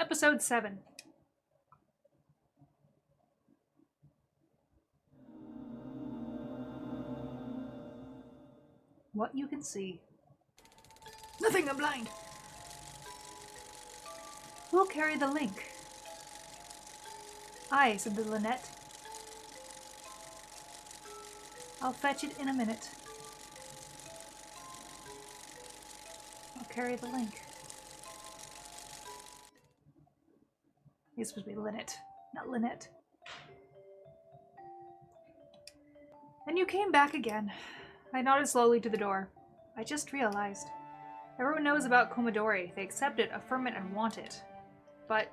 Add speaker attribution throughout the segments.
Speaker 1: Episode 7. What you can see. Nothing, I'm blind. Who'll carry the link? I, said the Lynette. I'll fetch it in a minute. I'll carry the link. It's supposed to be Lynette, not Lynette. Then you came back again. I nodded slowly to the door. I just realized. Everyone knows about Komodori. They accept it, affirm it, and want it. But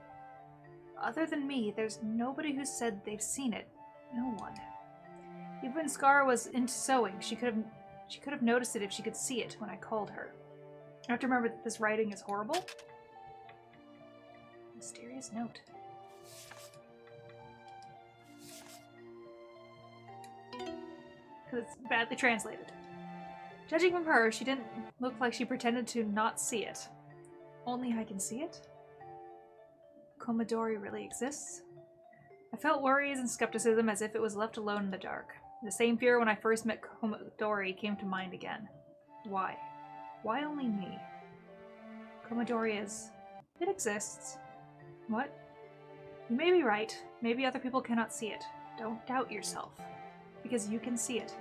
Speaker 1: other than me, there's nobody who said they've seen it. No one. Even when Scar was into sewing, she could have noticed it if she could see it when I called her. I have to remember that this writing is horrible. Mysterious note. Because it's badly translated. Judging from her, she didn't look like she pretended to not see it. Only I can see it? Komodori really exists? I felt worries and skepticism as if it was left alone in the dark. The same fear when I first met Komodori came to mind again. Why? Why only me? Komodori is... It exists. What? You may be right. Maybe other people cannot see it. Don't doubt yourself. Because you can see it.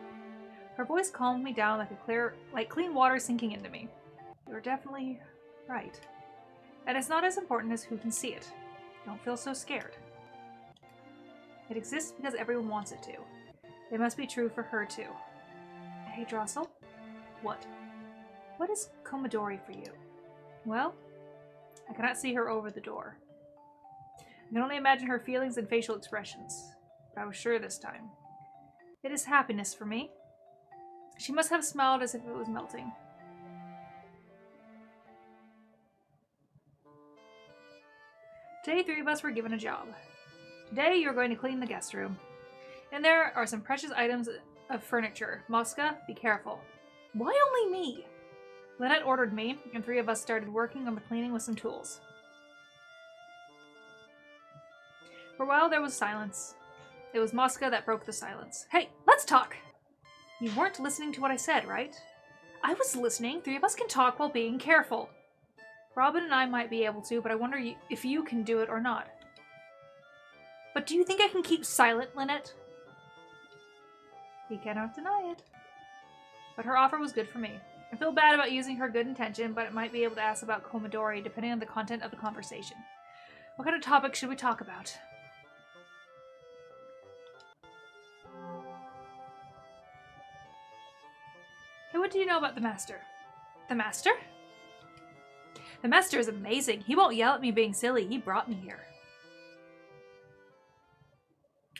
Speaker 1: Her voice calmed me down like clean water sinking into me. You're definitely right. And it's not as important as who can see it. Don't feel so scared. It exists because everyone wants it to. It must be true for her too. Hey, Drossel? What? What is Komodori for you? Well, I cannot see her over the door. I can only imagine her feelings and facial expressions. But I was sure this time. It is happiness for me. She must have smiled as if it was melting. Today, 3 of us were given a job. Today, you're going to clean the guest room. In there are some precious items of furniture. Mosca, be careful. Why only me? Lynette ordered me, and 3 of us started working on the cleaning with some tools. For a while, there was silence. It was Mosca that broke the silence. Hey, let's talk! You weren't listening to what I said, right? I was listening. 3 of us can talk while being careful. Robin and I might be able to, but I wonder if you can do it or not. But do you think I can keep silent, Lynette? He cannot deny it. But her offer was good for me. I feel bad about using her good intention, but I might be able to ask about Komodori depending on the content of the conversation. What kind of topic should we talk about? Hey, what do you know about the Master? The Master? The Master is amazing. He won't yell at me being silly. He brought me here.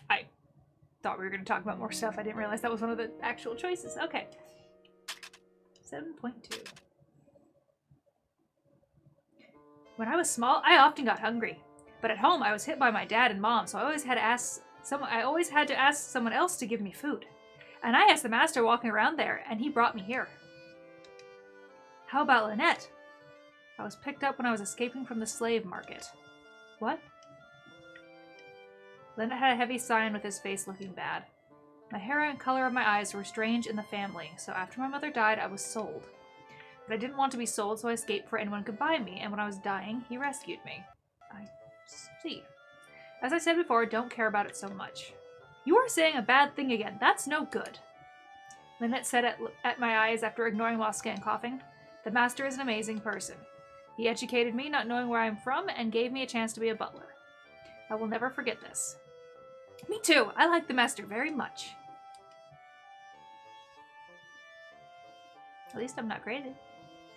Speaker 1: I thought we were going to talk about more stuff. I didn't realize that was one of the actual choices. Okay. 7.2. When I was small, I often got hungry. But at home, I was hit by my dad and mom, so I always had to ask someone else to give me food. And I asked the Master walking around there, and he brought me here. How about Lynette? I was picked up when I was escaping from the slave market. What? Lynette had a heavy sigh with his face looking bad. My hair and color of my eyes were strange in the family, so after my mother died, I was sold. But I didn't want to be sold, so I escaped before anyone could buy me, and when I was dying, he rescued me. I see. As I said before, don't care about it so much. You are saying a bad thing again. That's no good. Lynette said at my eyes after ignoring Mosca and coughing. The Master is an amazing person. He educated me, not knowing where I'm from, and gave me a chance to be a butler. I will never forget this. Me too. I like the Master very much. At least I'm not graded.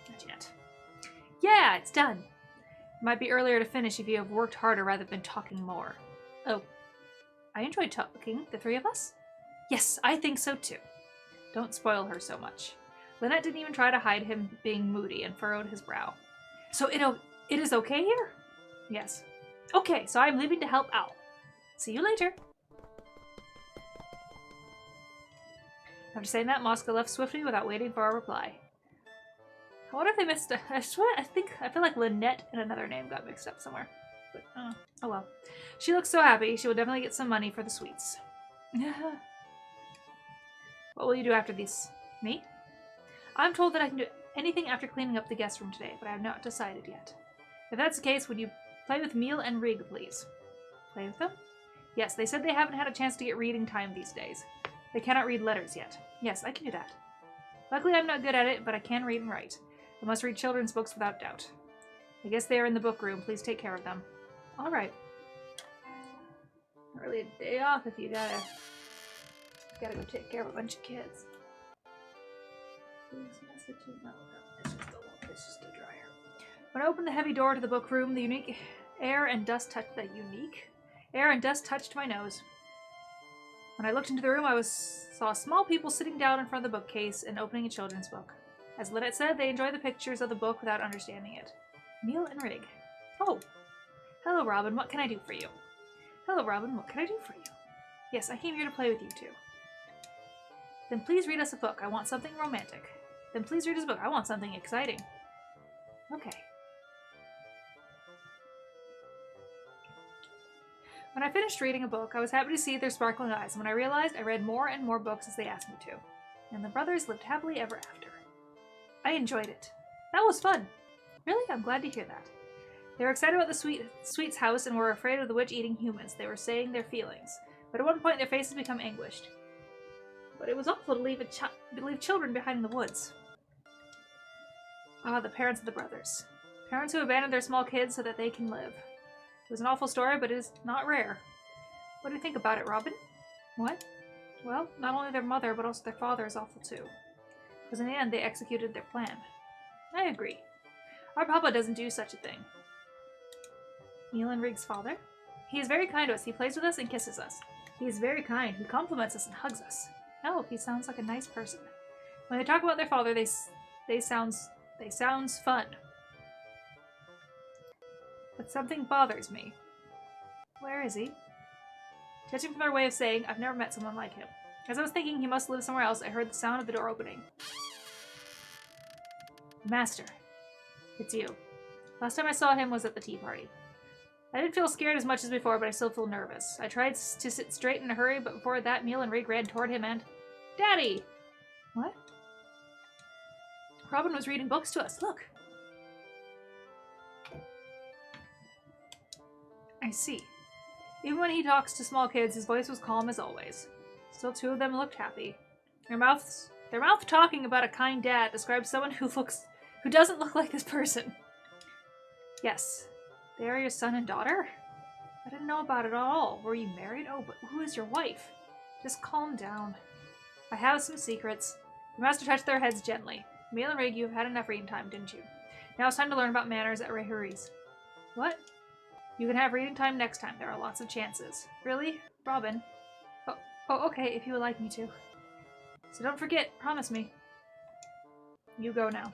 Speaker 1: Not yet. Yeah, it's done. It might be earlier to finish if you have worked harder rather than talking more. Oh. I enjoyed talking, the 3 of us? Yes, I think so too. Don't spoil her so much. Lynette didn't even try to hide him being moody and furrowed his brow. So it is okay here? Yes. Okay, so I'm leaving to help out. See you later. After saying that, Mosca left swiftly without waiting for our reply. I wonder if they missed I feel like Lynette and another name got mixed up somewhere. But, oh well. She looks so happy. She will definitely get some money for the sweets. What will you do after this? Me? I'm told that I can do anything after cleaning up the guest room today, but I have not decided yet. If that's the case, would you play with Meal and Rig, please? Play with them? Yes, they said they haven't had a chance to get reading time these days. They cannot read letters yet. Yes, I can do that. Luckily, I'm not good at it, but I can read and write. I must read children's books without doubt. I guess they are in the book room. Please take care of them. All right. Not really a day off if you gotta go take care of a bunch of kids. These messages, no, it's just a dryer. When I opened the heavy door to the book room, the unique air and dust touched my nose. When I looked into the room, I saw small people sitting down in front of the bookcase and opening a children's book. As Lynette said, they enjoy the pictures of the book without understanding it. Meal and Rig. Oh. Hello, Robin. What can I do for you? Hello, Robin. What can I do for you? Yes, I came here to play with you two. Then please read us a book. I want something romantic. Then please read us a book. I want something exciting. Okay. When I finished reading a book, I was happy to see their sparkling eyes, and when I realized, I read more and more books as they asked me to. And the brothers lived happily ever after. I enjoyed it. That was fun. Really? I'm glad to hear that. They were excited about the Sweet's house and were afraid of the witch eating humans. They were saying their feelings. But at one point, their faces became anguished. But it was awful to leave children behind in the woods. Ah, the parents of the brothers. Parents who abandoned their small kids so that they can live. It was an awful story, but it is not rare. What do you think about it, Robin? What? Well, not only their mother, but also their father is awful too. Because in the end, they executed their plan. I agree. Our papa doesn't do such a thing. Meal and Rig's father? He is very kind to us. He plays with us and kisses us. He is very kind. He compliments us and hugs us. Oh, he sounds like a nice person. When they talk about their father, they sounds fun. But something bothers me. Where is he? Judging from their way of saying, I've never met someone like him. As I was thinking he must live somewhere else, I heard the sound of the door opening. Master. It's you. Last time I saw him was at the tea party. I didn't feel scared as much as before, but I still feel nervous. I tried to sit straight in a hurry, but before that, Meal and Rig ran toward him and... Daddy! What? Robin was reading books to us. Look! I see. Even when he talks to small kids, his voice was calm as always. Still, two of them looked happy. Their mouth talking about a kind dad describes someone who doesn't look like this person. Yes. They are your son and daughter? I didn't know about it at all. Were you married? Oh, but who is your wife? Just calm down. I have some secrets. The master touched their heads gently. Meal and Rig, you've had enough reading time, didn't you? Now it's time to learn about manners at Rehuri's. What? You can have reading time next time. There are lots of chances. Really? Robin? Oh, okay, if you would like me to. So don't forget, promise me. You go now.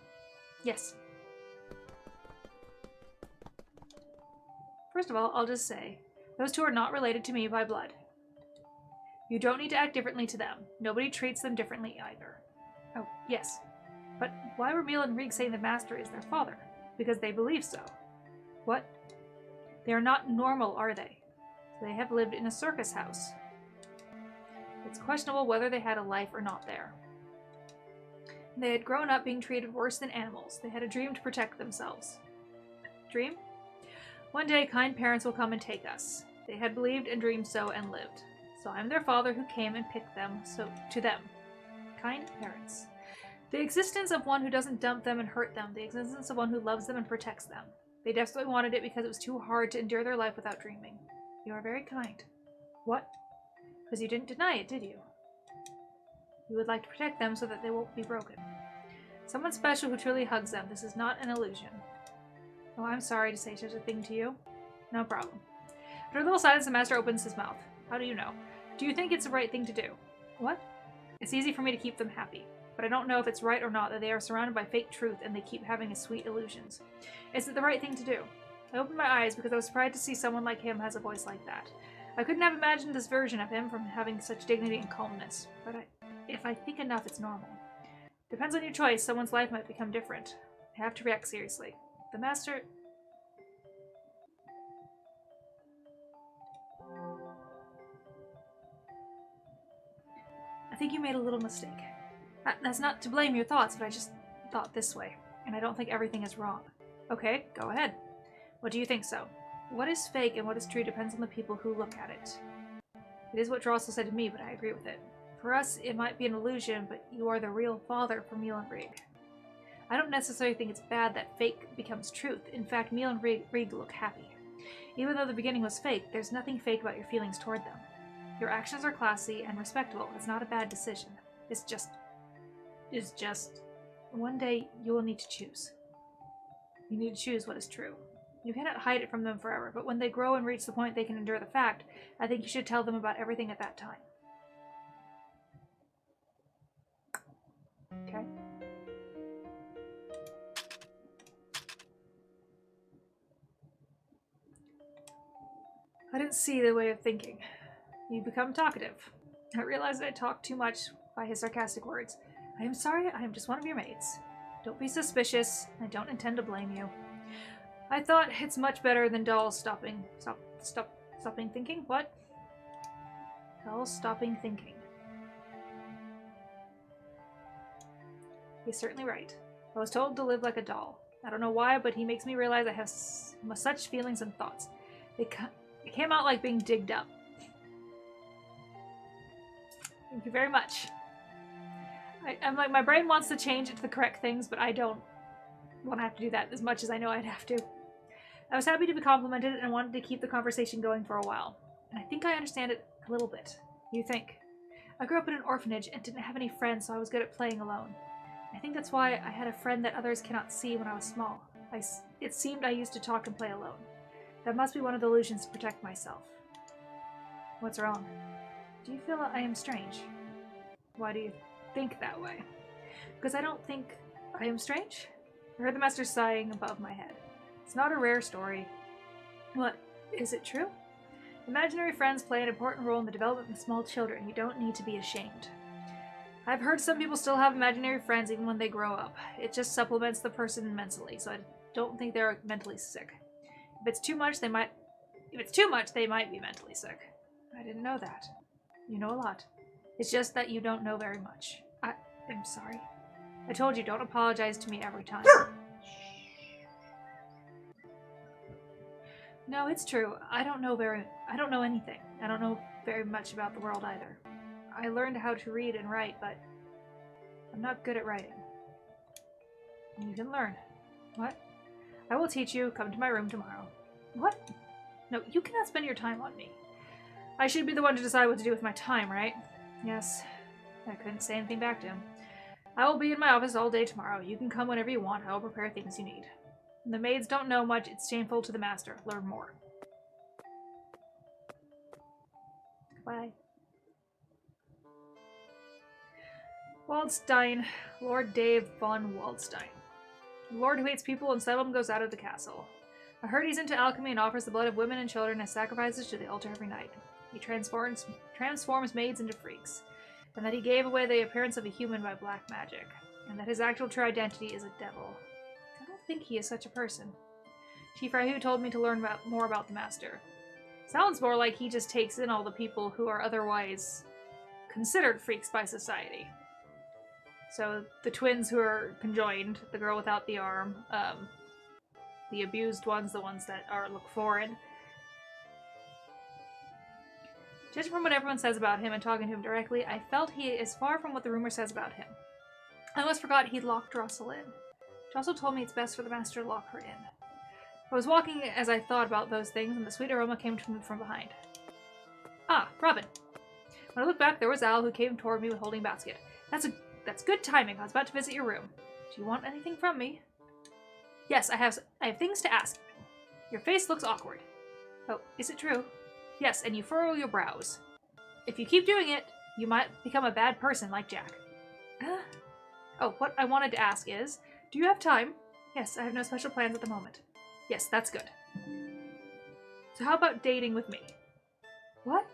Speaker 1: Yes. First of all, I'll just say, those two are not related to me by blood. You don't need to act differently to them. Nobody treats them differently either. Oh, yes. But why were Meal and Rig saying the master is their father? Because they believe so. What? They are not normal, are they? They have lived in a circus house. It's questionable whether they had a life or not there. They had grown up being treated worse than animals. They had a dream to protect themselves. Dream? One day, kind parents will come and take us. They had believed and dreamed so and lived. So I'm their father who came and picked them to them. Kind parents. The existence of one who doesn't dump them and hurt them. The existence of one who loves them and protects them. They desperately wanted it because it was too hard to endure their life without dreaming. You are very kind. What? Because you didn't deny it, did you? You would like to protect them so that they won't be broken. Someone special who truly hugs them. This is not an illusion. Oh, I'm sorry to say such a thing to you. No problem. After a little silence, the master opens his mouth. How do you know? Do you think it's the right thing to do? What? It's easy for me to keep them happy, but I don't know if it's right or not that they are surrounded by fake truth and they keep having sweet illusions. Is it the right thing to do? I opened my eyes because I was surprised to see someone like him has a voice like that. I couldn't have imagined this version of him from having such dignity and calmness, but if I think enough, it's normal. Depends on your choice, someone's life might become different. I have to react seriously. The master... think you made a little mistake. That's not to blame your thoughts, but I just thought this way, and I don't think everything is wrong. Okay, go ahead. What do you think so? What is fake and what is true depends on the people who look at it. It is what Drossel said to me, but I agree with it. For us, it might be an illusion, but you are the real father for Mielenrig. I don't necessarily think it's bad that fake becomes truth. In fact, Mielenrig look happy. Even though the beginning was fake, there's nothing fake about your feelings toward them. Your actions are classy and respectable. It's not a bad decision. It's just... One day, you will need to choose. You need to choose what is true. You cannot hide it from them forever, but when they grow and reach the point they can endure the fact, I think you should tell them about everything at that time. Okay. I didn't see the way of thinking. You become talkative. I realized that I talked too much by his sarcastic words. I am sorry, I am just one of your maids. Don't be suspicious. I don't intend to blame you. I thought it's much better than dolls stopping thinking? What? Dolls stopping thinking. He's certainly right. I was told to live like a doll. I don't know why, but he makes me realize I have such feelings and thoughts. They came out like being digged up. Thank you very much. I'm like, my brain wants to change it to the correct things, but I don't want to have to do that as much as I know I'd have to. I was happy to be complimented and wanted to keep the conversation going for a while. And I think I understand it a little bit. You think? I grew up in an orphanage and didn't have any friends, so I was good at playing alone. I think that's why I had a friend that others cannot see when I was small. It seemed I used to talk and play alone. That must be one of the illusions to protect myself. What's wrong? Do you feel I am strange? Why do you think that way? Because I don't think I am strange? I heard the master sighing above my head. It's not a rare story. What? Is it true? Imaginary friends play an important role in the development of small children. You don't need to be ashamed. I've heard some people still have imaginary friends even when they grow up. It just supplements the person mentally, so I don't think they're mentally sick. If it's too much, they might be mentally sick. I didn't know that. You know a lot. It's just that you don't know very much. I'm sorry. I told you, don't apologize to me every time. No, it's true. I don't know anything. I don't know very much about the world either. I learned how to read and write, but I'm not good at writing. You can learn. What? I will teach you. Come to my room tomorrow. What? No, you cannot spend your time on me. I should be the one to decide what to do with my time, right? Yes. I couldn't say anything back to him. I will be in my office all day tomorrow. You can come whenever you want. I will prepare things you need. The maids don't know much. It's shameful to the master. Learn more. Bye. Waldstein. Lord Dave von Waldstein. The lord who hates people and seldom goes out of the castle. I heard he's into alchemy and offers the blood of women and children as sacrifices to the altar every night. He transforms maids into freaks, and that he gave away the appearance of a human by black magic, and that his actual true identity is a devil. I don't think he is such a person. Chief Rahu told me to learn more about the master. Sounds more like he just takes in all the people who are otherwise considered freaks by society. So the twins who are conjoined, the girl without the arm, the abused ones, the ones that look foreign. Judging from what everyone says about him and talking to him directly, I felt he is far from what the rumor says about him. I almost forgot he'd locked Drossel in. Drossel told me it's best for the master to lock her in. I was walking as I thought about those things, and the sweet aroma came to me from behind. Ah, Robin. When I looked back, there was Al, who came toward me with holding a basket. That's good timing. I was about to visit your room. Do you want anything from me? Yes, I have things to ask. Your face looks awkward. Oh, is it true? Yes, and you furrow your brows. If you keep doing it, you might become a bad person like Jack. Oh, what I wanted to ask is, do you have time? Yes, I have no special plans at the moment. Yes, that's good. So how about dating with me? What?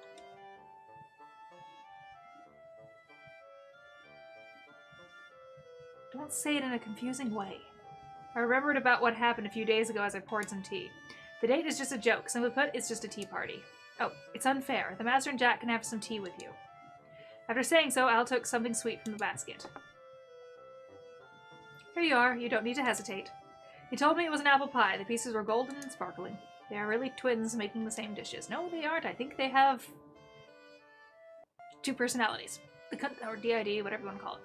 Speaker 1: Don't say it in a confusing way. I remembered about what happened a few days ago as I poured some tea. The date is just a joke. Simply put, it's just a tea party. Oh, it's unfair. The master and Jack can have some tea with you. After saying so, Al took something sweet from the basket. Here you are. You don't need to hesitate. He told me it was an apple pie. The pieces were golden and sparkling. They are really twins making the same dishes. No, they aren't. I think they have 2 personalities. Or DID, whatever you want to call it.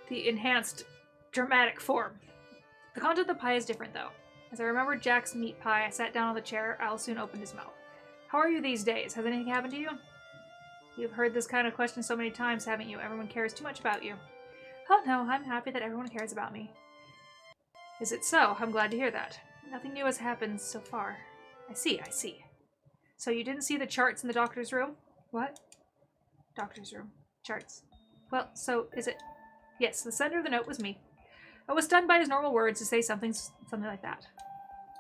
Speaker 1: The enhanced dramatic form. The content of the pie is different, though. As I remembered Jack's meat pie, I sat down on the chair. Al soon opened his mouth. How are you these days? Has anything happened to you? You've heard this kind of question so many times, haven't you? Everyone cares too much about you. Oh no, I'm happy that everyone cares about me. Is it so? I'm glad to hear that. Nothing new has happened so far. I see. So you didn't see the charts in the doctor's room? What? Doctor's room. Charts. Well, so is it... Yes, the sender of the note was me. I was stunned by his normal words to say something like that.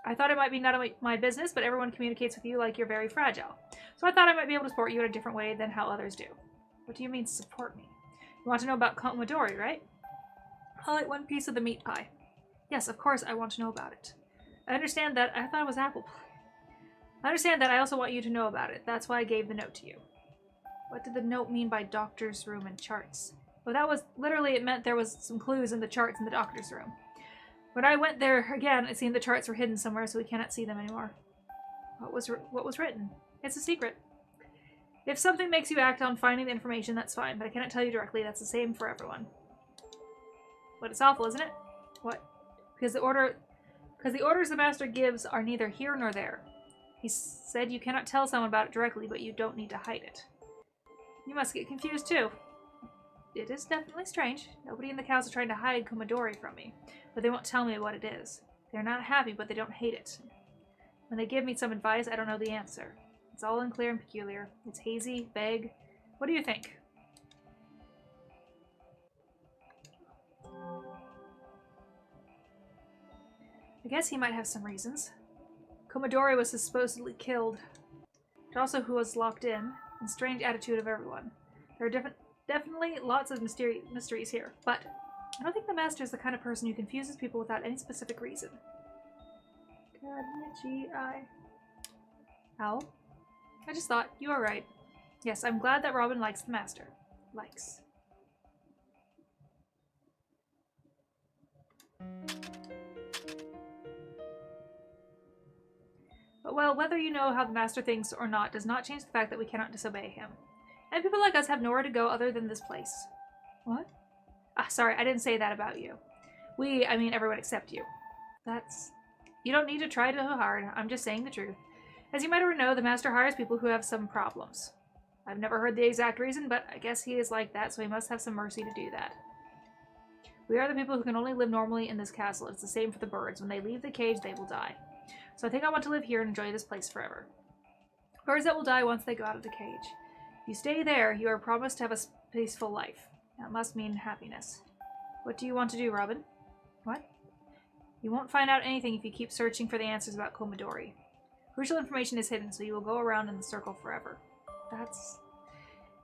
Speaker 1: I thought it might be none of my business, but everyone communicates with you like you're very fragile. So I thought I might be able to support you in a different way than how others do. What do you mean, support me? You want to know about Komodori, right? I'll eat one piece of the meat pie. Yes, of course I want to know about it. I understand that. I thought it was apple pie. I understand that. I also want you to know about it. That's why I gave the note to you. What did the note mean by doctor's room and charts? Well, that was literally, it meant there was some clues in the charts in the doctor's room. When I went there again, it seemed the charts were hidden somewhere, so we cannot see them anymore. What was written? It's a secret. If something makes you act on finding the information, that's fine, but I cannot tell you directly. That's the same for everyone. But it's awful, isn't it? What? Because the orders the master gives are neither here nor there. He said you cannot tell someone about it directly, but you don't need to hide it. You must get confused too. It is definitely strange. Nobody in the cows are trying to hide Komodori from me, but they won't tell me what it is. They're not happy, but they don't hate it. When they give me some advice, I don't know the answer. It's all unclear and peculiar. It's hazy, vague. What do you think? I guess he might have some reasons. Komodori was supposedly killed, but also who was locked in, and strange attitude of everyone. There are definitely lots of mysteries here, but I don't think the master is the kind of person who confuses people without any specific reason. Owl? I just thought, you are right. Yes, I'm glad that Robin likes the master. Likes. But well, whether you know how the master thinks or not does not change the fact that we cannot disobey him. And people like us have nowhere to go other than this place. What? Ah, sorry, I didn't say that about you. I mean everyone except you. You don't need to try too hard. I'm just saying the truth. As you might already know, the master hires people who have some problems. I've never heard the exact reason, but I guess he is like that, so he must have some mercy to do that. We are the people who can only live normally in this castle. It's the same for the birds. When they leave the cage, they will die. So I think I want to live here and enjoy this place forever. Birds that will die once they go out of the cage. If you stay there, you are promised to have a peaceful life. That must mean happiness. What do you want to do, Robin? What? You won't find out anything if you keep searching for the answers about Komodori. Crucial information is hidden, so you will go around in the circle forever.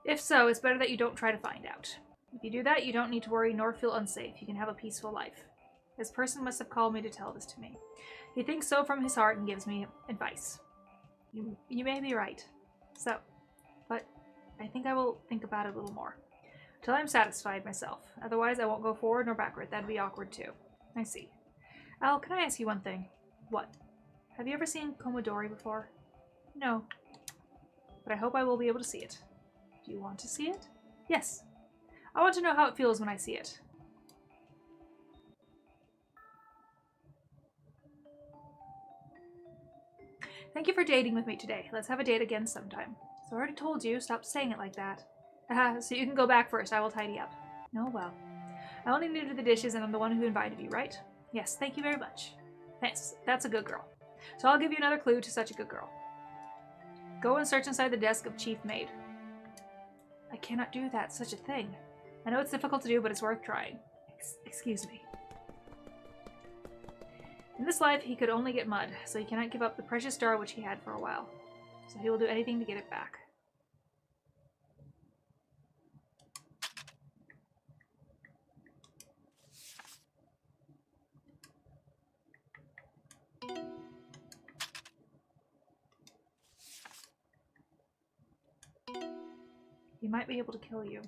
Speaker 1: If so, it's better that you don't try to find out. If you do that, you don't need to worry nor feel unsafe. You can have a peaceful life. This person must have called me to tell this to me. He thinks so from his heart and gives me advice. You may be right. But I think I will think about it a little more. Till I'm satisfied myself. Otherwise, I won't go forward nor backward. That'd be awkward too. I see. Al, can I ask you one thing? What? Have you ever seen Komodori before? No. But I hope I will be able to see it. Do you want to see it? Yes. I want to know how it feels when I see it. Thank you for dating with me today. Let's have a date again sometime. So I already told you, stop saying it like that. So you can go back first. I will tidy up. Oh, well. I only knew to the dishes and I'm the one who invited you, right? Yes, thank you very much. Thanks. That's a good girl. So I'll give you another clue to such a good girl. Go and search inside the desk of Chief Maid. I cannot do that. Such a thing. I know it's difficult to do, but it's worth trying. Excuse me. In this life, he could only get mud, so he cannot give up the precious star which he had for a while. So he will do anything to get it back. He might be able to kill you.